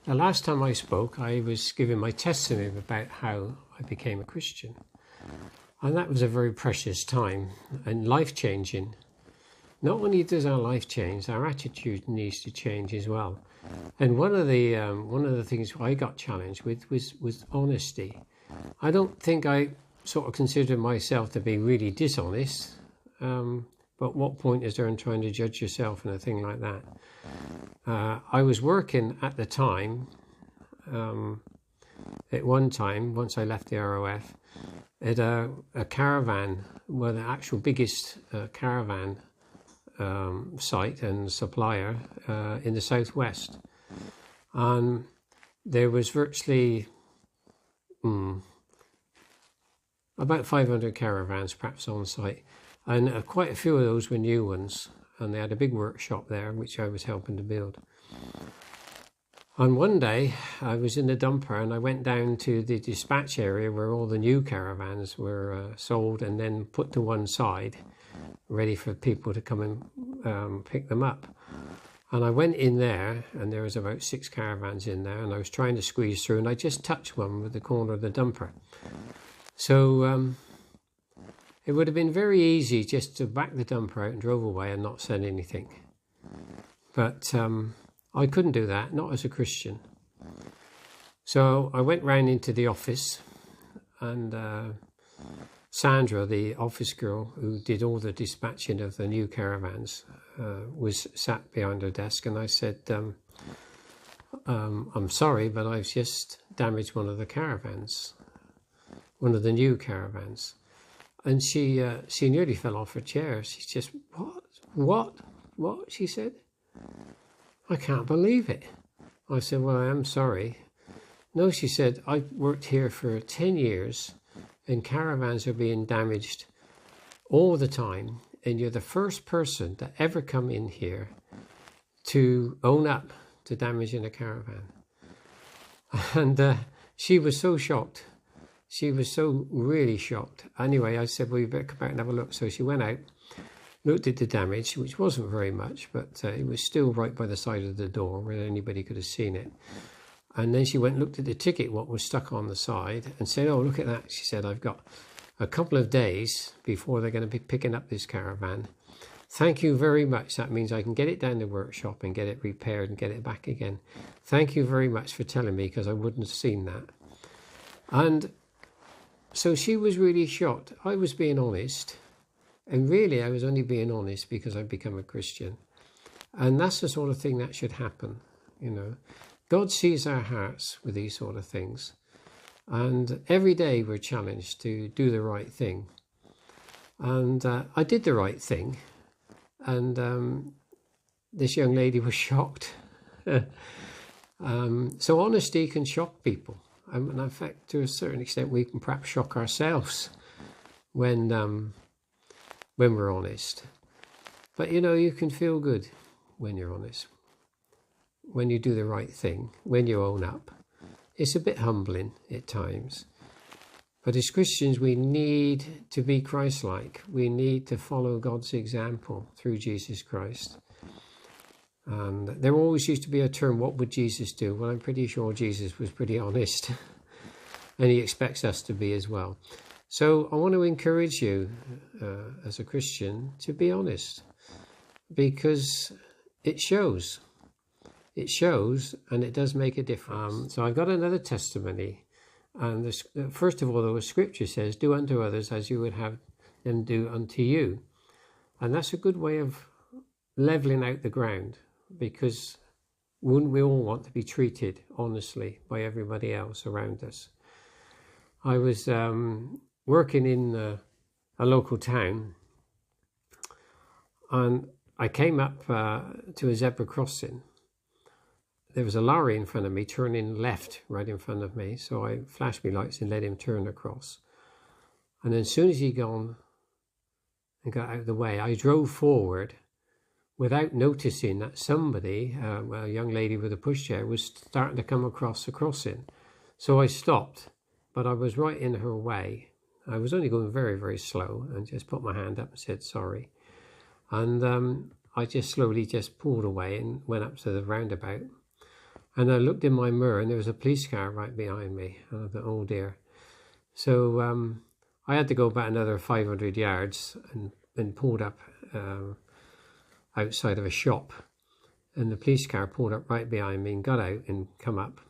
The last time I spoke, I was giving my testimony about how I became a Christian. And that was a very precious time and life-changing. Not only does our life change, our attitude needs to change as well. And one of the things I got challenged with was honesty. I don't think I sort of considered myself to be really dishonest. But what point is there in trying to judge yourself and a thing like that? I was working at the time, at one time, once I left the ROF, at a caravan, well, the actual biggest caravan site and supplier in the southwest. And there was virtually about 500 caravans perhaps on site. And quite a few of those were new ones. And they had a big workshop there, which I was helping to build. And one day, I was in the dumper and I went down to the dispatch area where all the new caravans were sold and then put to one side, ready for people to come and pick them up. And I went in there, and there was about 6 caravans in there, and I was trying to squeeze through, and I just touched one with the corner of the dumper. So it would have been very easy just to back the dumper out and drove away and not said anything. But I couldn't do that, not as a Christian. So I went round into the office, and Sandra, the office girl who did all the dispatching of the new caravans, was sat behind her desk, and I said, I'm sorry, but I've just damaged one of the caravans, one of the new caravans. And she nearly fell off her chair. She just, what, she said. I can't believe it. I said, well, I am sorry. No, she said, I've worked here for 10 years and caravans are being damaged all the time. And you're the first person to ever come in here to own up to damaging a caravan. And she was so shocked. She was so really shocked. Anyway, I said, well, you better come out and have a look. So she went out, looked at the damage, which wasn't very much, but it was still right by the side of the door where anybody could have seen it. And then she went and looked at the ticket, what was stuck on the side, and said, oh, look at that. She said, I've got a couple of days before they're going to be picking up this caravan. Thank you very much. That means I can get it down the workshop and get it repaired and get it back again. Thank you very much for telling me, because I wouldn't have seen that. And so she was really shocked. I was being honest. And really, I was only being honest because I'd become a Christian. And that's the sort of thing that should happen, you know. God sees our hearts with these sort of things. And every day we're challenged to do the right thing. And I did the right thing. And this young lady was shocked. So honesty can shock people. And in fact, to a certain extent, we can perhaps shock ourselves when we're honest. But, you know, you can feel good when you're honest, when you do the right thing, when you own up. It's a bit humbling at times. But as Christians, we need to be Christ-like. We need to follow God's example through Jesus Christ. And there always used to be a term, what would Jesus do? Well, I'm pretty sure Jesus was pretty honest. And he expects us to be as well. So I want to encourage you as a Christian to be honest. Because it shows. It shows, and it does make a difference. So I've got another testimony. And first of all, the scripture says, do unto others as you would have them do unto you. And that's a good way of leveling out the ground, because wouldn't we all want to be treated honestly by everybody else around us? I was working in a local town, and I came up to a zebra crossing. There was a lorry in front of me turning left right in front of me, so I flashed my lights and let him turn across. And then as soon as he gone and got out of the way, I drove forward without noticing that somebody, a young lady with a pushchair, was starting to come across the crossing. So I stopped, but I was right in her way. I was only going very, very slow, and just put my hand up and said sorry. And I just slowly just pulled away and went up to the roundabout. And I looked in my mirror and there was a police car right behind me. And I thought, oh dear. So I had to go back another 500 yards and pulled up outside of a shop. And the police car pulled up right behind me and got out and come up.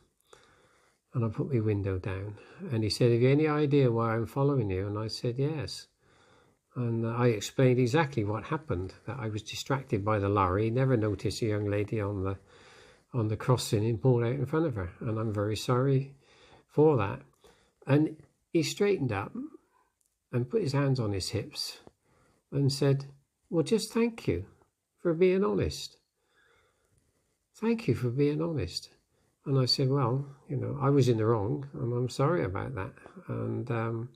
And I put my window down. And he said, have you any idea why I'm following you? And I said, yes. And I explained exactly what happened, that I was distracted by the lorry, never noticed a young lady on the crossing and pulled out in front of her. And I'm very sorry for that. And he straightened up and put his hands on his hips and said, well, just thank you for being honest. Thank you for being honest. And I said, well, I was in the wrong and I'm sorry about that. And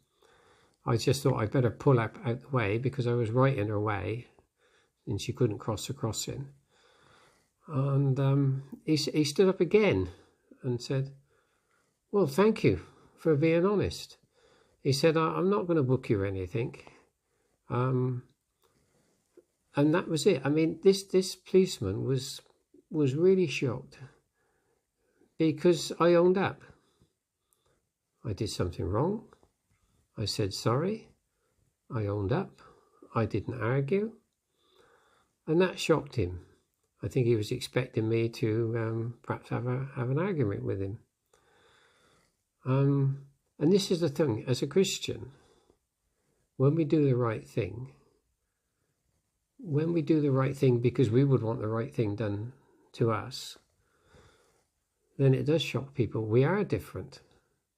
I just thought I'd better pull up out the way because I was right in her way and she couldn't cross the crossing. And he stood up again and said, well, thank you for being honest. He said, I'm not going to book you or anything. And that was it. I mean, this policeman was really shocked because I owned up. I did something wrong. I said sorry. I owned up. I didn't argue. And that shocked him. I think he was expecting me to perhaps have an argument with him. And this is the thing, as a Christian, when we do the right thing because we would want the right thing done to us, then it does shock people. We are different,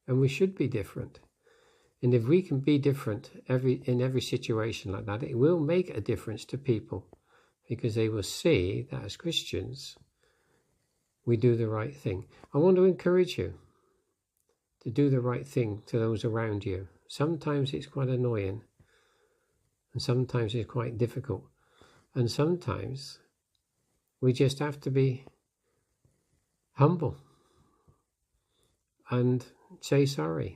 and we should be different. And if we can be different in every situation like that, it will make a difference to people because they will see that as Christians, we do the right thing. I want to encourage you to do the right thing to those around you. Sometimes it's quite annoying, and sometimes it's quite difficult. And sometimes we just have to be humble and say sorry.